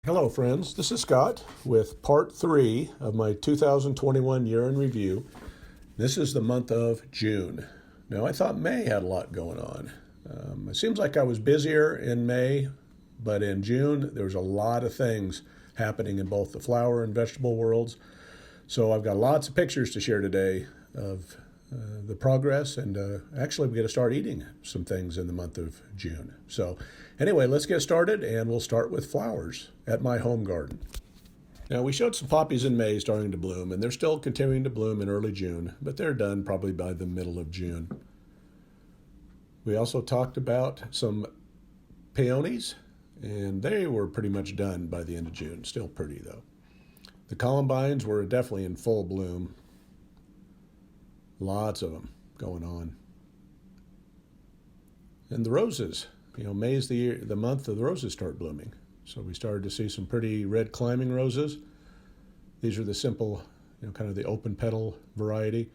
Hello friends, this is Scott with part 3 of my 2021 year in review. This is the month of June. Now I thought May had a lot going on. It seems like I was busier in May, but in June there was a lot of things happening in both the flower and vegetable worlds. So I've got lots of pictures to share today of the progress, and actually we got to start eating some things in the month of June. So anyway, let's get started, and we'll start with flowers at my home garden. Now we showed some poppies in May starting to bloom, and they're still continuing to bloom in early June, but they're done probably by the middle of June. We also talked about some peonies, and they were pretty much done by the end of June. Still pretty though. The columbines were definitely in full bloom. Lots of them going on. And the roses, May's the month of the roses start blooming. So we started to see some pretty red climbing roses. These are the simple, kind of the open petal variety.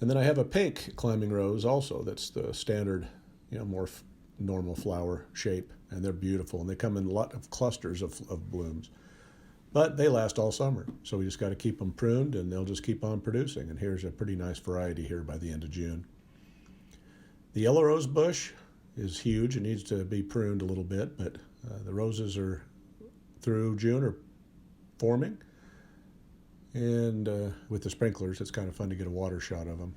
And then I have a pink climbing rose also. That's the standard, more normal flower shape. And they're beautiful. And they come in a lot of clusters of blooms. But they last all summer, so we just got to keep them pruned, and they'll just keep on producing. And here's a pretty nice variety here by the end of June. The yellow rose bush is huge. It needs to be pruned a little bit, but the roses are through June are forming. And with the sprinklers, it's kind of fun to get a water shot of them.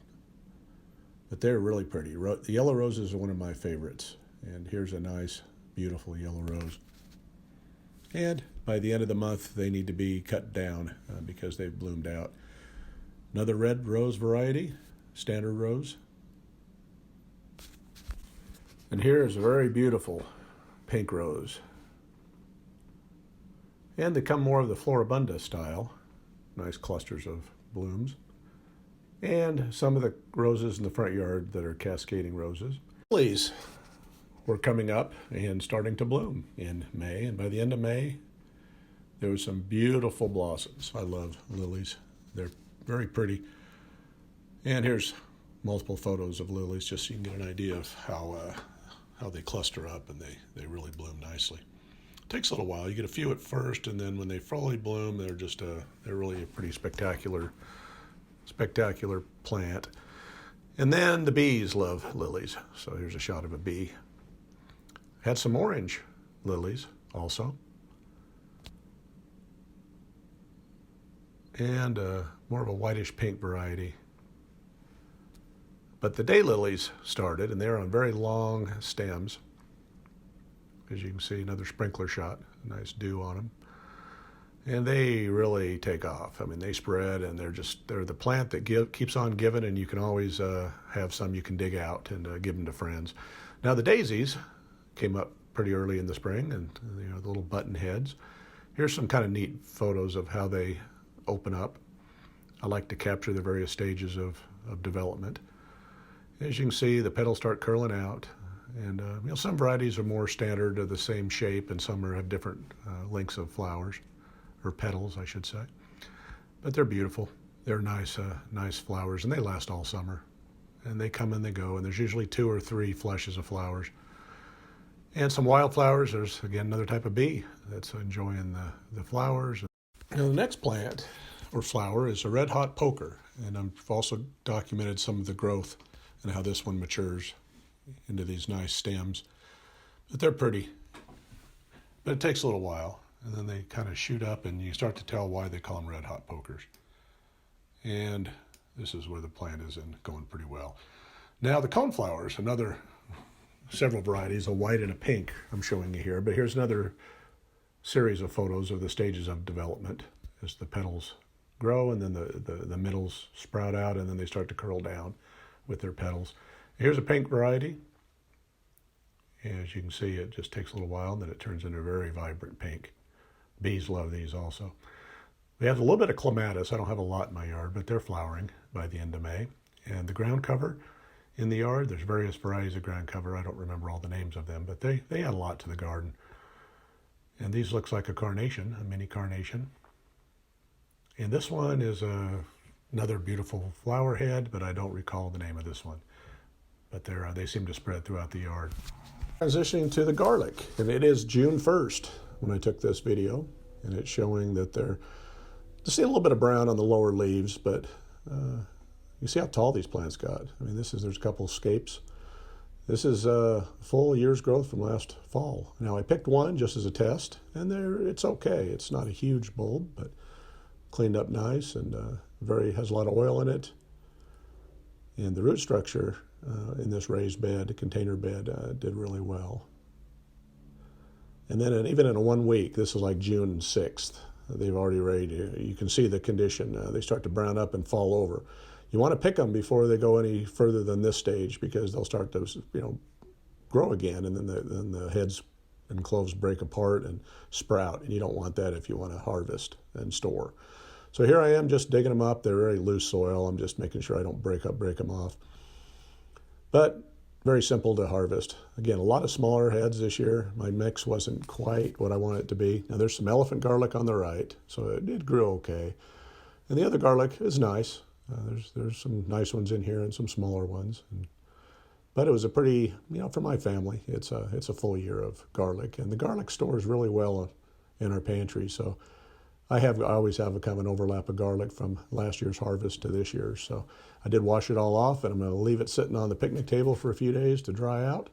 But they're really pretty. The yellow roses are one of my favorites. And here's a nice, beautiful yellow rose. And by the end of the month, they need to be cut down because they've bloomed out. Another red rose variety, standard rose. And here is a very beautiful pink rose. And they come more of the Floribunda style, nice clusters of blooms. And some of the roses in the front yard that are cascading roses. Lilies were coming up and starting to bloom in May, and by the end of May there was some beautiful blossoms. I love lilies. They're very pretty. And here's multiple photos of lilies just so you can get an idea of how they cluster up, and they really bloom nicely. It takes a little while. You get a few at first, and then when they fully bloom, they're really a pretty spectacular plant. And then the bees love lilies. So here's a shot of a bee. Had some orange lilies also. And more of a whitish pink variety. But the daylilies started, and they're on very long stems. As you can see, another sprinkler shot, a nice dew on them. And they really take off. I mean, they spread, and they're the plant that keeps on giving, and you can always have some you can dig out and give them to friends. Now the daisies came up pretty early in the spring, and the little button heads. Here's some kind of neat photos of how they open up. I like to capture the various stages of development. As you can see, the petals start curling out, and some varieties are more standard, of the same shape, and some have different lengths of flowers, or petals, I should say. But they're beautiful. They're nice flowers, and they last all summer. And they come and they go, and there's usually 2 or 3 flushes of flowers. And some wildflowers. There's, again, another type of bee that's enjoying the flowers. Now, the next plant or flower is a red hot poker. And I've also documented some of the growth and how this one matures into these nice stems. But they're pretty. But it takes a little while. And then they kind of shoot up, and you start to tell why they call them red hot pokers. And this is where the plant is going pretty well. Now, the coneflowers, several varieties, a white and a pink I'm showing you here, but here's another series of photos of the stages of development as the petals grow, and then the middles sprout out, and then they start to curl down with their petals. Here's a pink variety. As you can see, it just takes a little while, and then it turns into a very vibrant pink. Bees love these also. We have a little bit of clematis. I don't have a lot in my yard, but they're flowering by the end of May. And the ground cover in the yard, there's various varieties of ground cover. I don't remember all the names of them, but they add a lot to the garden. And these looks like a carnation, a mini carnation. And this one is another beautiful flower head, but I don't recall the name of this one. But they seem to spread throughout the yard. Transitioning to the garlic, and it is June 1st. when I took this video, and it's showing that they're just see a little bit of brown on the lower leaves, but you see how tall these plants got. I mean, there's a couple scapes. This is a full year's growth from last fall. Now I picked one just as a test, and it's okay. It's not a huge bulb, but cleaned up nice and has a lot of oil in it. And the root structure in this raised bed, container bed, did really well. And then even in a 1 week, this is like June 6th, they've already ready. You can see the condition. They start to brown up and fall over. You want to pick them before they go any further than this stage, because they'll start to, grow again, and then the heads and cloves break apart and sprout, and you don't want that if you want to harvest and store. So here I am just digging them up. They're very loose soil. I'm just making sure I don't break them off. But very simple to harvest. Again, a lot of smaller heads this year. My mix wasn't quite what I want it to be. Now there's some elephant garlic on the right, so it grew okay. And the other garlic is nice. There's some nice ones in here and some smaller ones. But it was a pretty, for my family, it's a full year of garlic. And the garlic stores really well in our pantry. So I always have a kind of an overlap of garlic from last year's harvest to this year's. So I did wash it all off, and I'm going to leave it sitting on the picnic table for a few days to dry out.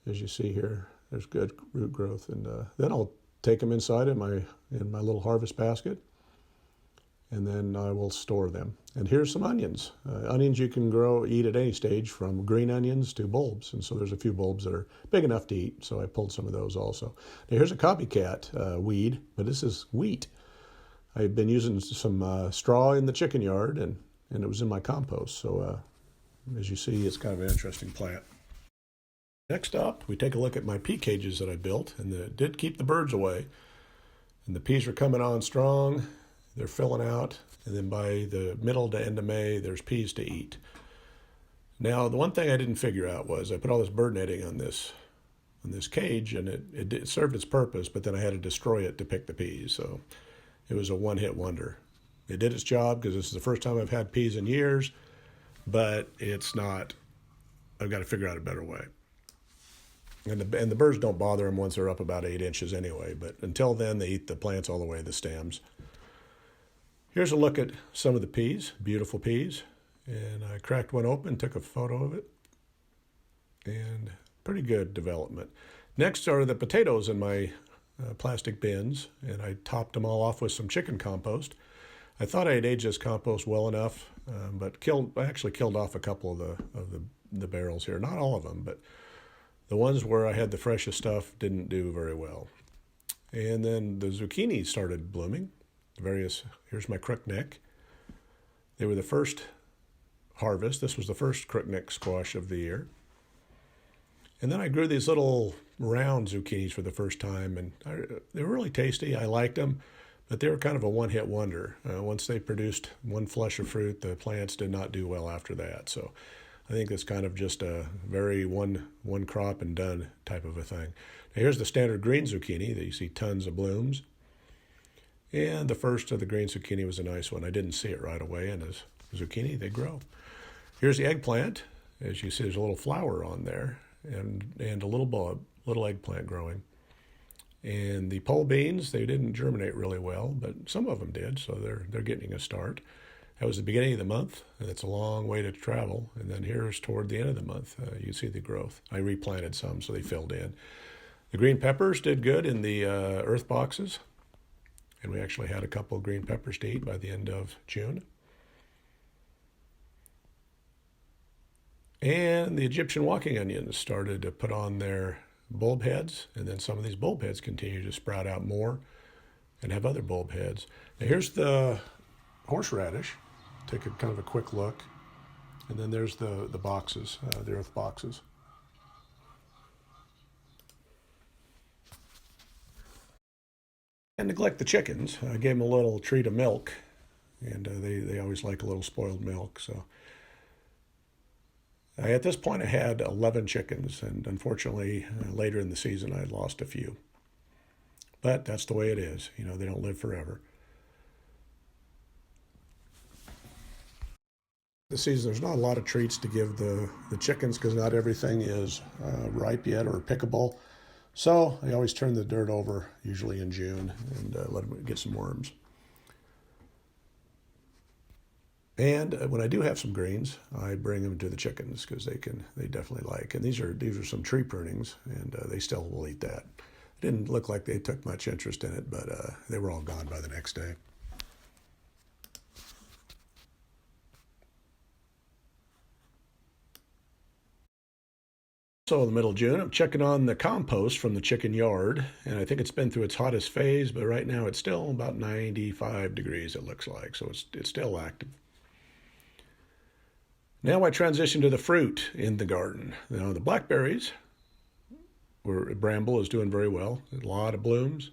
As you see here, there's good root growth. And then I'll take them inside in my little harvest basket, and then I will store them. And here's some onions. Onions you can eat at any stage, from green onions to bulbs. And so there's a few bulbs that are big enough to eat, so I pulled some of those also. Now here's a copycat weed, but this is wheat. I've been using some straw in the chicken yard, and it was in my compost. So as you see, it's kind of an interesting plant. Next up, we take a look at my pea cages that I built, and it did keep the birds away. And the peas are coming on strong. They're filling out, and then by the middle to end of May, there's peas to eat. Now, the one thing I didn't figure out was I put all this bird netting on this cage, and it served its purpose, but then I had to destroy it to pick the peas. So it was a one-hit wonder. It did its job because this is the first time I've had peas in years, but it's not. I've got to figure out a better way. And the birds don't bother them once they're up about 8 inches anyway, but until then, they eat the plants all the way to the stems. Here's a look at some of the peas, beautiful peas. And I cracked one open, took a photo of it, and pretty good development. Next are the potatoes in my plastic bins, and I topped them all off with some chicken compost. I thought I had aged this compost well enough, but I actually killed off a couple of the barrels here. Not all of them, but the ones where I had the freshest stuff didn't do very well. And then the zucchini started blooming. Here's my crookneck. They were the first harvest. This was the first crookneck squash of the year. And then I grew these little round zucchinis for the first time, and they were really tasty. I liked them, but they were kind of a one-hit wonder. Once they produced one flush of fruit, the plants did not do well after that. So I think it's kind of just a very one crop and done type of a thing. Now here's the standard green zucchini that you see tons of blooms. And the first of the green zucchini was a nice one. I didn't see it right away, and as zucchini, they grow. Here's the eggplant. As you see, there's a little flower on there, and a little bulb, little eggplant growing. And the pole beans, they didn't germinate really well, but some of them did, so they're getting a start. That was the beginning of the month, and it's a long way to travel. And then here's toward the end of the month, you see the growth. I replanted some, so they filled in. The green peppers did good in the earth boxes. And we actually had a couple of green peppers to eat by the end of June. And the Egyptian walking onions started to put on their bulb heads, and then some of these bulb heads continue to sprout out more and have other bulb heads. Now here's the horseradish. Take a kind of a quick look. And then there's the boxes, the earth boxes. And neglect the chickens. I gave them a little treat of milk, and they always like a little spoiled milk. So at this point I had 11 chickens, and unfortunately later in the season I lost a few. But that's the way it is. They don't live forever. This season there's not a lot of treats to give the chickens because not everything is ripe yet or pickable. So I always turn the dirt over, usually in June, and let them get some worms. And when I do have some greens, I bring them to the chickens because they definitely like. And these are some tree prunings, and they still will eat that. It didn't look like they took much interest in it, but they were all gone by the next day. So in the middle of June, I'm checking on the compost from the chicken yard, and I think it's been through its hottest phase, but right now it's still about 95 degrees, it looks like, so it's still active. Now I transition to the fruit in the garden. Now the blackberries, bramble is doing very well, a lot of blooms,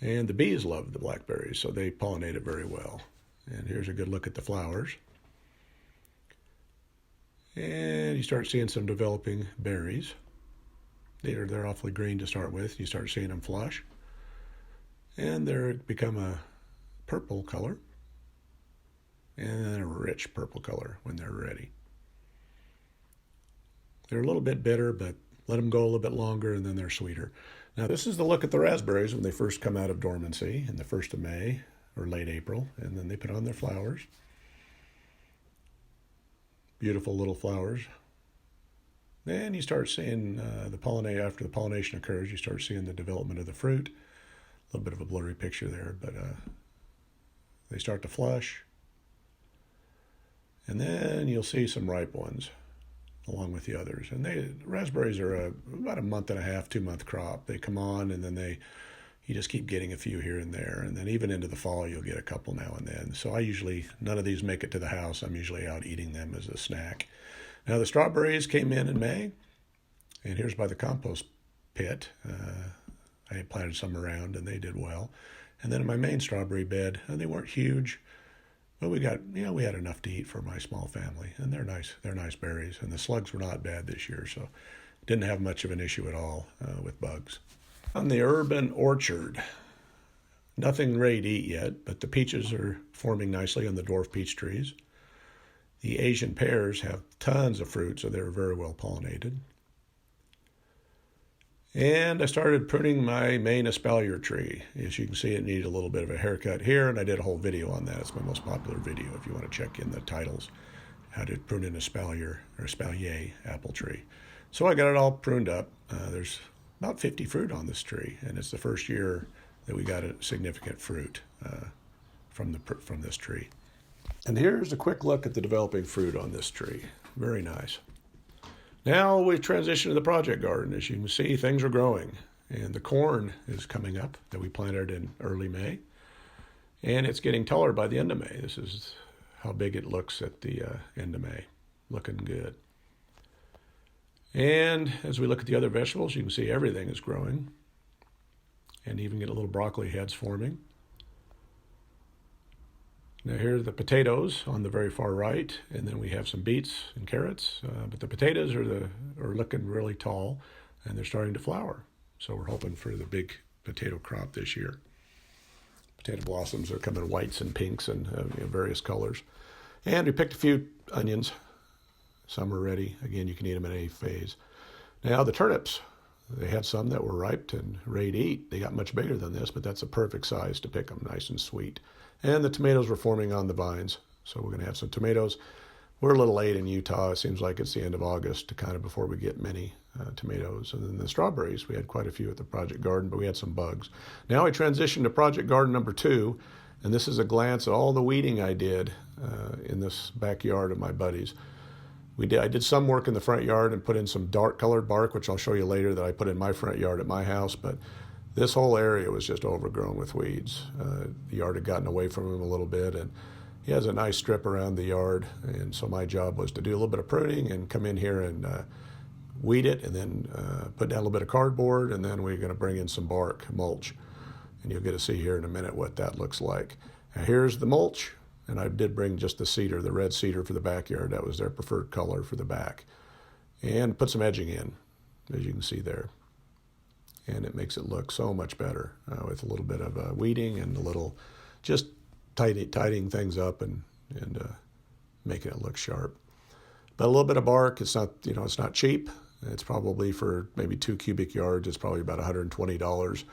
and the bees love the blackberries, so they pollinate it very well. And here's a good look at the flowers. And you start seeing some developing berries. They're awfully green to start with. You start seeing them flush. And they become a purple color. And then a rich purple color when they're ready. They're a little bit bitter, but let them go a little bit longer and then they're sweeter. Now this is the look at the raspberries when they first come out of dormancy in the 1st of May or late April. And then they put on their flowers. Beautiful little flowers. Then you start seeing after the pollination occurs, you start seeing the development of the fruit. A little bit of a blurry picture there, but they start to flush. And then you'll see some ripe ones along with the others. And raspberries are about a month and a half, 2-month crop. They come on and then you just keep getting a few here and there. And then even into the fall, you'll get a couple now and then. So none of these make it to the house. I'm usually out eating them as a snack. Now the strawberries came in May. And here's by the compost pit. I had planted some around and they did well. And then in my main strawberry bed, they weren't huge, but we had enough to eat for my small family. And they're nice berries. And the slugs were not bad this year, so didn't have much of an issue at all with bugs. On the urban orchard, nothing ready to eat yet, but the peaches are forming nicely on the dwarf peach trees. The Asian pears have tons of fruit, so they're very well pollinated. And I started pruning my main espalier tree. As you can see, it needed a little bit of a haircut here, and I did a whole video on that. It's my most popular video if you want to check in the titles, how to prune an espalier or espalier apple tree. So I got it all pruned up. There's about 50 fruit on this tree, and it's the first year that we got a significant fruit from this tree. And here's a quick look at the developing fruit on this tree. Very nice. Now we transition to the project garden. As you can see, things are growing, and the corn is coming up that we planted in early May, and it's getting taller by the end of May. This is how big it looks at the end of May. Looking good. And as we look at the other vegetables, you can see everything is growing, and even get a little broccoli heads forming. Now here are the potatoes on the very far right, and then we have some beets and carrots. But the potatoes are looking really tall, and they're starting to flower. So we're hoping for the big potato crop this year. Potato blossoms are coming whites and pinks and various colors. And we picked a few onions. Some are ready. Again, you can eat them in any phase. Now the turnips, they had some that were ripe and ready to eat. They got much bigger than this, but that's a perfect size to pick them, nice and sweet. And the tomatoes were forming on the vines, so we're going to have some tomatoes. We're a little late in Utah. It seems like it's the end of August, kind of before we get many tomatoes. And then the strawberries, we had quite a few at the project garden, but we had some bugs. Now I transitioned to project garden number 2, and this is a glance at all the weeding I did in this backyard of my buddies. I did some work in the front yard and put in some dark colored bark, which I'll show you later, that I put in my front yard at my house, but this whole area was just overgrown with weeds. The yard had gotten away from him a little bit, and he has a nice strip around the yard, and so my job was to do a little bit of pruning and come in here and weed it, and then put down a little bit of cardboard, and then we're going to bring in some bark mulch, and you'll get to see here in a minute what that looks like. Now here's the mulch, and I did bring just the cedar, the red cedar for the backyard. That was their preferred color for the back, and put some edging in, as you can see there. And it makes it look so much better with a little bit of weeding and a little just tidying things up and making it look sharp. But a little bit of bark. It's not cheap. It's probably for maybe 2 cubic yards. It's probably about $120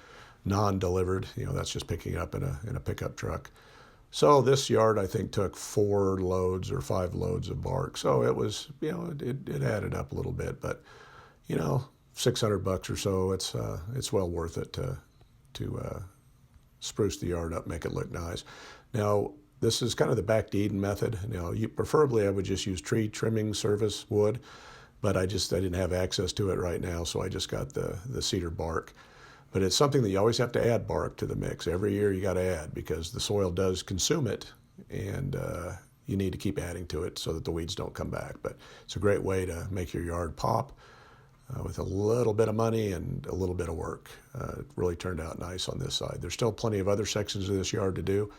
non-delivered. That's just picking it up in a pickup truck. So this yard, I think, took 4 loads or 5 loads of bark. So it was, it added up a little bit, but, $600 or so. It's well worth it to spruce the yard up, make it look nice. Now, this is kind of the back to Eden method. Preferably I would just use tree trimming service wood, but I didn't have access to it right now, so I just got the cedar bark. But it's something that you always have to add bark to the mix. Every year you got to add because the soil does consume it, and you need to keep adding to it so that the weeds don't come back. But it's a great way to make your yard pop with a little bit of money and a little bit of work. It really turned out nice on this side. There's still plenty of other sections of this yard to do.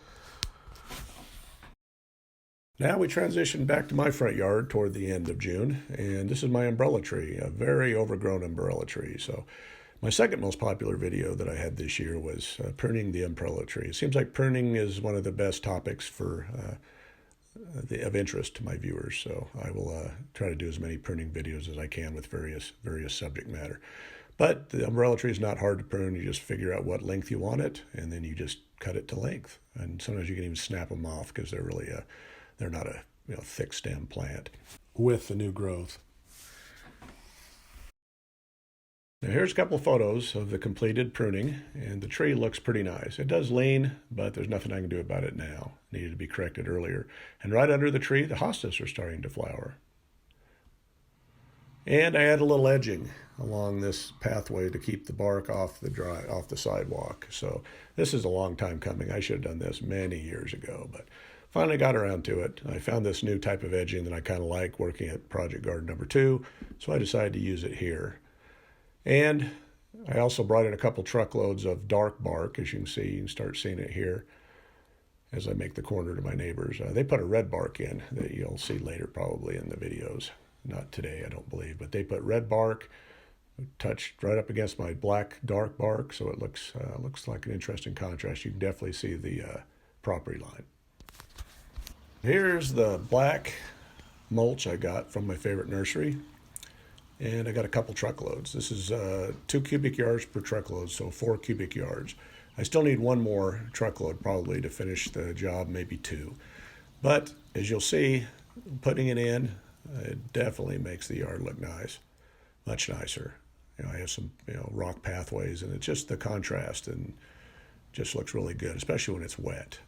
Now we transition back to my front yard toward the end of June, and this is my umbrella tree, a very overgrown umbrella tree. So my second most popular video that I had this year was pruning the umbrella tree. It seems like pruning is one of the best topics of interest to my viewers, so I will try to do as many pruning videos as I can with various subject matter. But the umbrella tree is not hard to prune. You just figure out what length you want it, and then you just cut it to length. And sometimes you can even snap them off because they're not a thick stem plant with the new growth. Now here's a couple of photos of the completed pruning, and the tree looks pretty nice. It does lean, but there's nothing I can do about it now. It needed to be corrected earlier. And right under the tree, the hostas are starting to flower. And I add a little edging along this pathway to keep the bark off the sidewalk. So this is a long time coming. I should have done this many years ago, but finally got around to it. I found this new type of edging that I kind of like working at Project Garden number 2, so I decided to use it here. And I also brought in a couple truckloads of dark bark, as you can see. You can start seeing it here as I make the corner to my neighbors. They put a red bark in that you'll see later probably in the videos. Not today, I don't believe, but they put red bark touched right up against my black dark bark, so it looks like an interesting contrast. You can definitely see the property line. Here's the black mulch I got from my favorite nursery. And I got a couple truckloads. This is 2 cubic yards per truckload, so 4 cubic yards. I still need one more truckload probably to finish the job, maybe 2. But as you'll see, putting it in, it definitely makes the yard look nice, much nicer. I have some rock pathways, and it's just the contrast and just looks really good, especially when it's wet.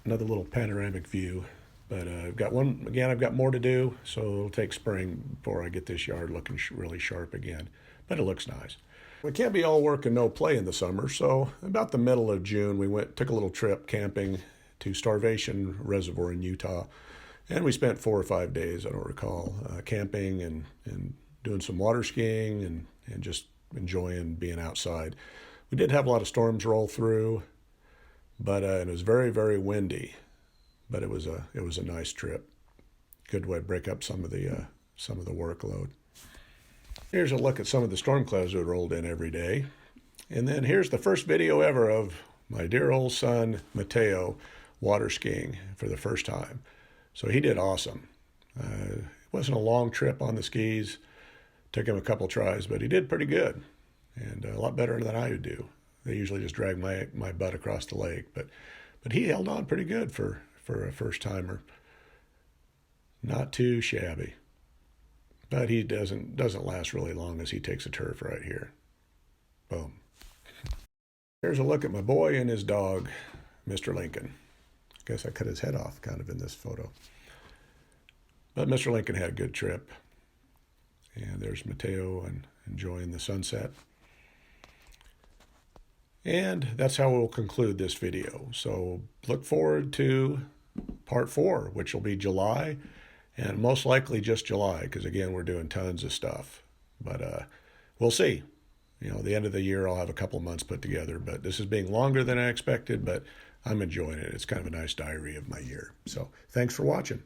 Another little panoramic view. But I've got more to do, so it'll take spring before I get this yard looking really sharp again. But it looks nice. It can't be all work and no play in the summer, so about the middle of June, we took a little trip camping to Starvation Reservoir in Utah. And we spent 4 or 5 days, I don't recall, camping and doing some water skiing and just enjoying being outside. We did have a lot of storms roll through, but it was very, very windy. But it was a nice trip. Good way to break up some of the workload. Here's a look at some of the storm clouds that rolled in every day. And then here's the first video ever of my dear old son, Mateo, water skiing for the first time. So he did awesome. It wasn't a long trip on the skis. Took him a couple tries, but he did pretty good. And a lot better than I would do. They usually just drag my butt across the lake. But he held on pretty good for a first-timer. Not too shabby. But he doesn't last really long as he takes a turf right here. Boom. Here's a look at my boy and his dog, Mr. Lincoln. I guess I cut his head off kind of in this photo. But Mr. Lincoln had a good trip. And there's Mateo and enjoying the sunset. And that's how we'll conclude this video. So look forward to part 4, which will be July, and most likely just July, because again, we're doing tons of stuff. But we'll see. The end of the year, I'll have a couple months put together, but this is being longer than I expected, but I'm enjoying it. It's kind of a nice diary of my year. So thanks for watching.